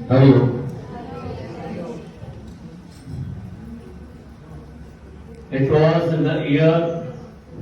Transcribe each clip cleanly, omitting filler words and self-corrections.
How are you? It was in the year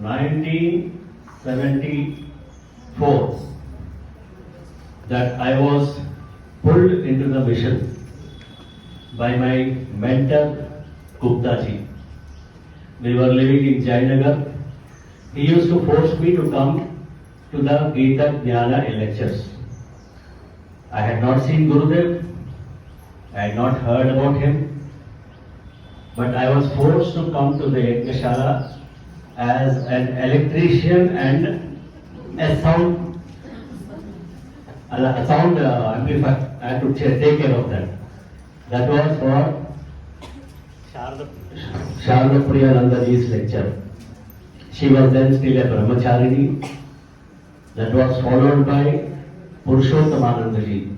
1974 that I was pulled into the mission by my mentor Gupta ji. We were living in Jayanagar. He used to force me to come to the Gita Jnana lectures. I had not seen Gurudev, I had not heard about him, but I was forced to come to the Yajnashala as an electrician and a sound amplifier. I had to take care of that. That was for Sharda Priyanandaji's lecture. She was then still a brahmacharini. That was followed by Purushothamanandaji.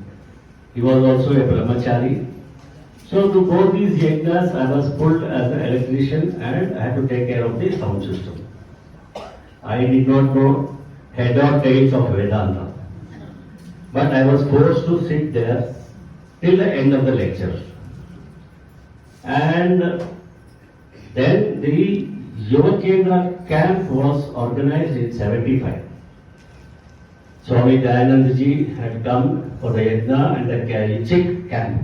He was also a brahmachari. So to both these yajnas, I was pulled as an electrician and I had to take care of the sound system. I did not know head or tails of Vedanta. But I was forced to sit there till the end of the lecture. And then the Yuva Kendra camp was organized in 75. Swami Dayanandaji had come for the yajna and the Chik camp.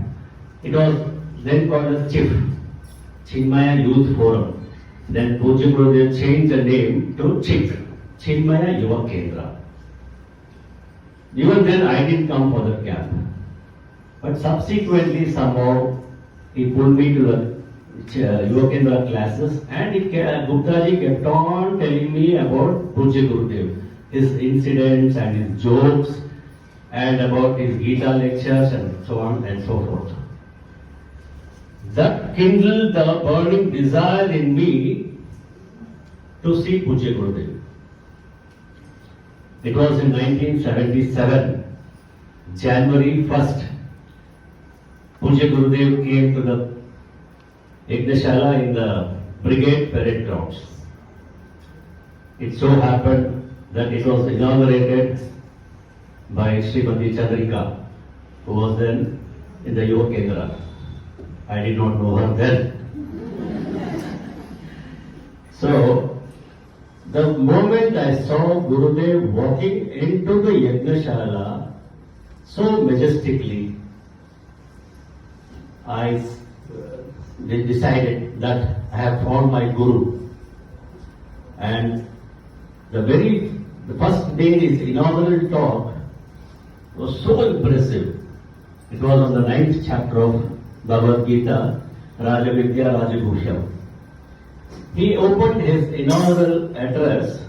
It was then called as CHIF, Chinmaya Youth Forum. Then Pujya Gurudev changed the name to CHIK, Chinmaya Yuva Kendra. Even then I didn't come for the camp. But subsequently somehow he pulled me to the Yuva Kendra classes and Gupta ji kept on telling me about Pujya Gurudev, his incidents and his jokes and about his Gita lectures and so on and so forth. That kindled the burning desire in me to see Pujya Gurudev. It was in 1977, January 1st, Pujya Gurudev came to the Yajnashala in the Brigade Parade Grounds. It so happened that it was inaugurated by Srimati Chandrika, who was then in the Yuva Kendra. I did not know her then. So, the moment I saw Gurudev walking into the Yajnashala so majestically, I decided that I have found my Guru. And the first day his inaugural talk was so impressive. It was on the 9th chapter of Bhagavad Gita, Raja Vidya Raja Bhusham. He opened his inaugural address.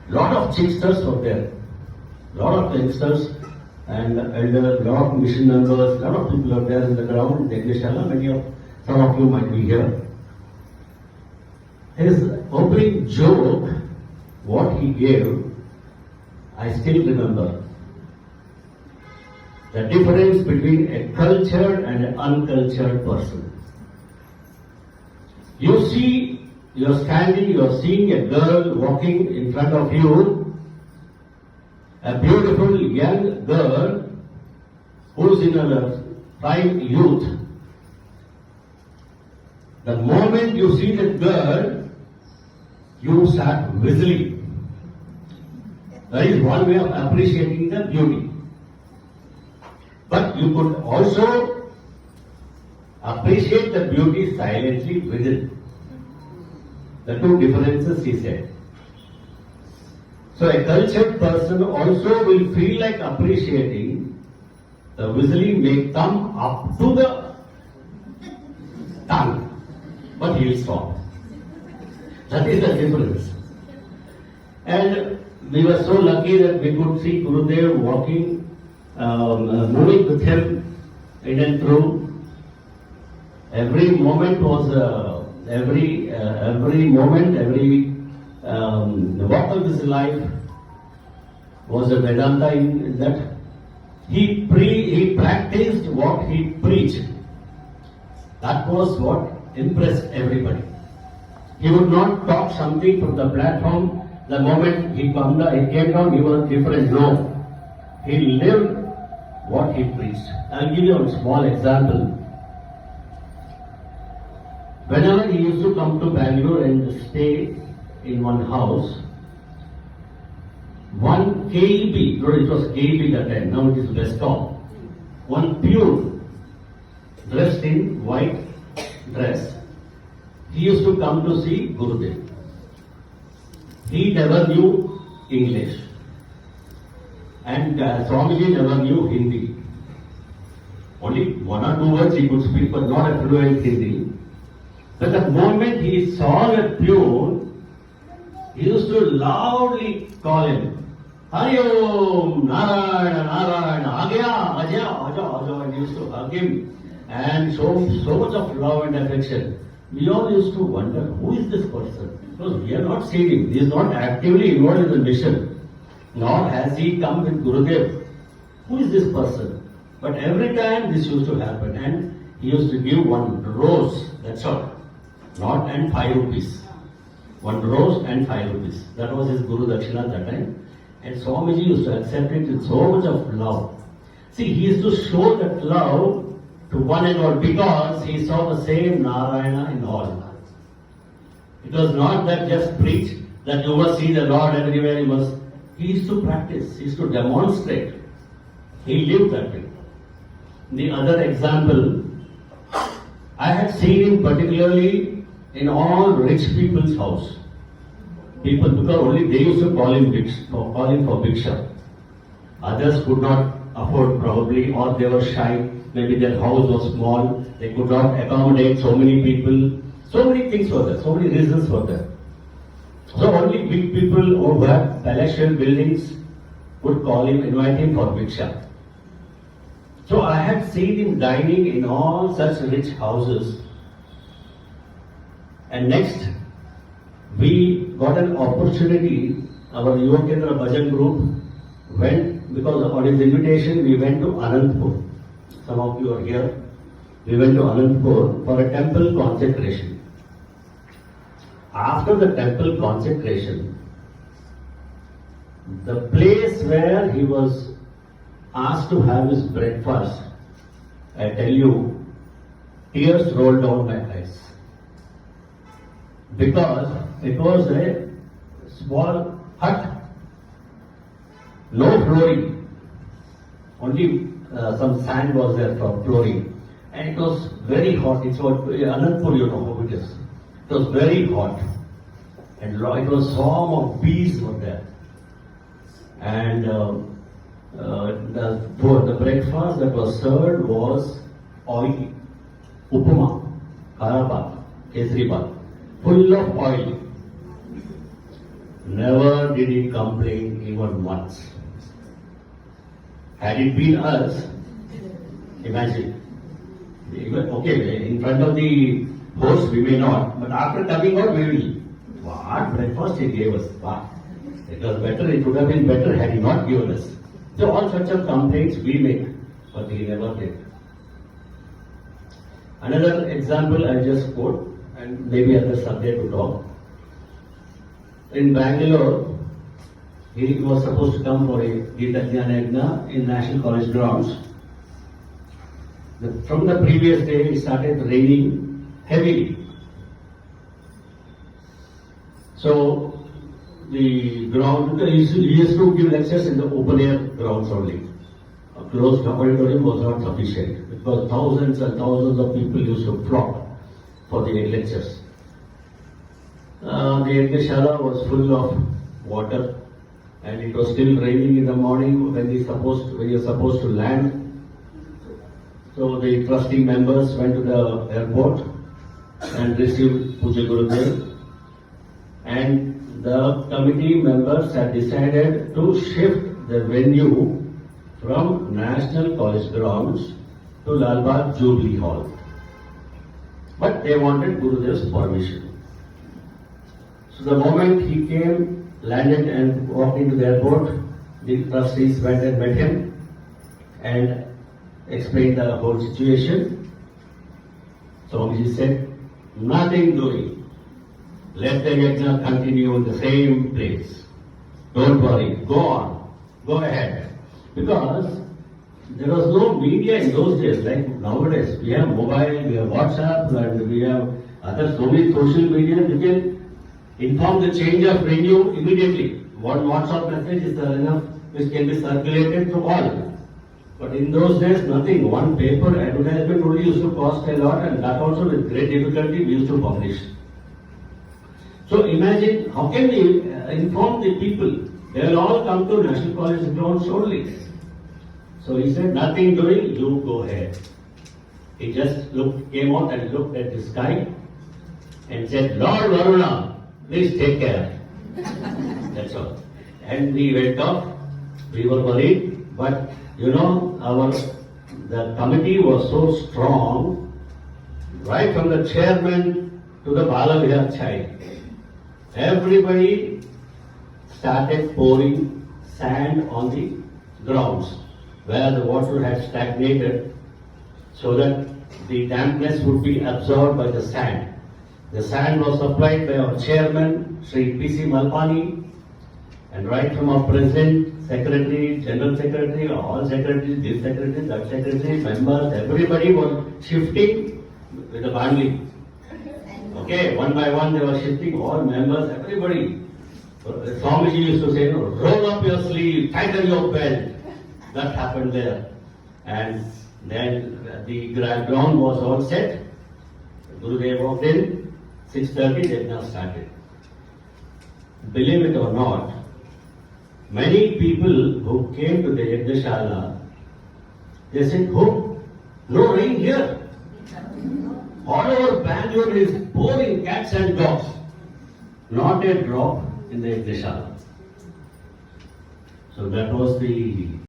Lot of chiksters were there. Lot of youngsters and elders, lot of mission members, lot of people are there in the ground, Yajnashala. Some of you might be here. His opening joke, what he gave, I still remember. The difference between a cultured and an uncultured person. You see, you're standing, you're seeing a girl walking in front of you, a beautiful young girl who's in her prime youth. The moment you see that girl, you start whistling. That is one way of appreciating the beauty. But you could also appreciate the beauty silently within. The two differences he said. So a cultured person also will feel like appreciating. The whistling may come up to the tongue, but he will stop. That is the difference. And we were so lucky that we could see Gurudev walking, moving with him in and through. Every moment was every walk of his life was a Vedanta in that he practiced what he preached. That was what impressed everybody. He would not talk something from the platform. The moment he came down, he was different. No. He lived what he preached. I'll give you a small example. Whenever he used to come to Bangalore and stay in one house, one KEB, no, it was KEB that time, now it is Westcom, one pure dressed in white dress, he used to come to see Gurudev. He never knew English and Swamiji never knew Hindi. Only one or two words he could speak, but not a fluent Hindi. But the moment he saw the pure, he used to loudly call him, Hari Om, Narayana, Narayana, Agya, Aja, Aja, Aja, and he used to hug him and show so much of love and affection. We all used to wonder, who is this person? Because we are not seeing him. He is not actively involved in the mission. Nor has he come with Gurudev. Who is this person? But every time this used to happen, and he used to give one rose, that's all. Not and 5 rupees. One rose and 5 rupees. That was his Guru Dakshina that time. And Swamiji used to accept it with so much of love. See, he used to show that love to one and all because he saw the same Narayana in all. It was not that just preach, that you must see the Lord everywhere, you must. He used to practice, he used to demonstrate. He lived that way. The other example, I had seen him particularly in all rich people's house. People, because only they used to call him for Bhiksha. Others could not afford probably, or they were shy. Maybe their house was small. They could not accommodate so many people. So many things were there. So many reasons were there. So only big people who had palatial buildings would call him, invite him for Bhiksha. So I had seen him dining in all such rich houses. And next, we got an opportunity, our Yuva Kendra Bhajan group went, because on his invitation, we went to Anantapur. Some of you are here. We went to Anantapur for a temple consecration. After the temple consecration, the place where he was asked to have his breakfast, I tell you, tears rolled down my eyes. Because it was a small hut, no flooring, only some sand was there for flooring, and it was very hot. It's what Anantapur, you know how it is. It was very hot, and it was swarm of bees were there, and the breakfast that was served was oily, upama, karabat, kesribat, full of oil. Never did he complain even once. Had it been us, imagine. Okay, in front of the host we may not, but after coming out we will. What breakfast he gave us? What? It was better, it would have been better had he not given us. So all such of complaints we make, but he never did. Another example I just quote, and maybe other subject to talk. In Bangalore, he was supposed to come for a Gita Jnana in National College grounds. From the previous day, it started raining heavily. So the ground, he used to give lectures in the open air grounds only. A closed auditorium was not sufficient because thousands and thousands of people used to flock for the lectures. The Yajnashala was full of water, and it was still raining in the morning when you're supposed to land. So the trustee members went to the airport and received Puja Gurudev, and the committee members had decided to shift the venue from National College grounds to Lal Bagh Jubilee Hall. But they wanted Gurudev's permission. So the moment he came, landed and walked into the airport, the trustees went and met him and explained the whole situation. So he said, nothing doing. Let the yajna continue in the same place. Don't worry, go on, go ahead. Because There was no media in those days like nowadays. We have mobile, we have WhatsApp, and we have other so many social media. You can inform the change of venue immediately. One WhatsApp message is enough, which can be circulated to all. But in those days, nothing. One paper advertisement only used to cost a lot, and that also with great difficulty we used to publish. So imagine how can we inform the people? They will all come to National College grounds only. So he said, nothing doing, you go ahead. He just came out and looked at the sky and said, Lord Varuna, please take care. That's all. And we went off. We were worried, but you know, the committee was so strong, right from the chairman to the Bala Vihar child. Everybody started pouring sand on the grounds where the water had stagnated so that the dampness would be absorbed by the sand. The sand was supplied by our chairman, Sri P.C. Malpani, and right from our president, secretary, general secretary, all secretaries, this secretary, that secretary, members, everybody was shifting with the bandli. Okay, one by one they were shifting, all members, everybody. Swamiji used to say, roll up your sleeve, tighten your belt. That happened there. And then the ground was all set. Gurudev walked in, 6:30, they now started. Believe it or not, many people who came to the Yajnashala, they said, oh, no rain here. All over Bangalore is pouring cats and dogs. Not a drop in the Yajnashala. So that was the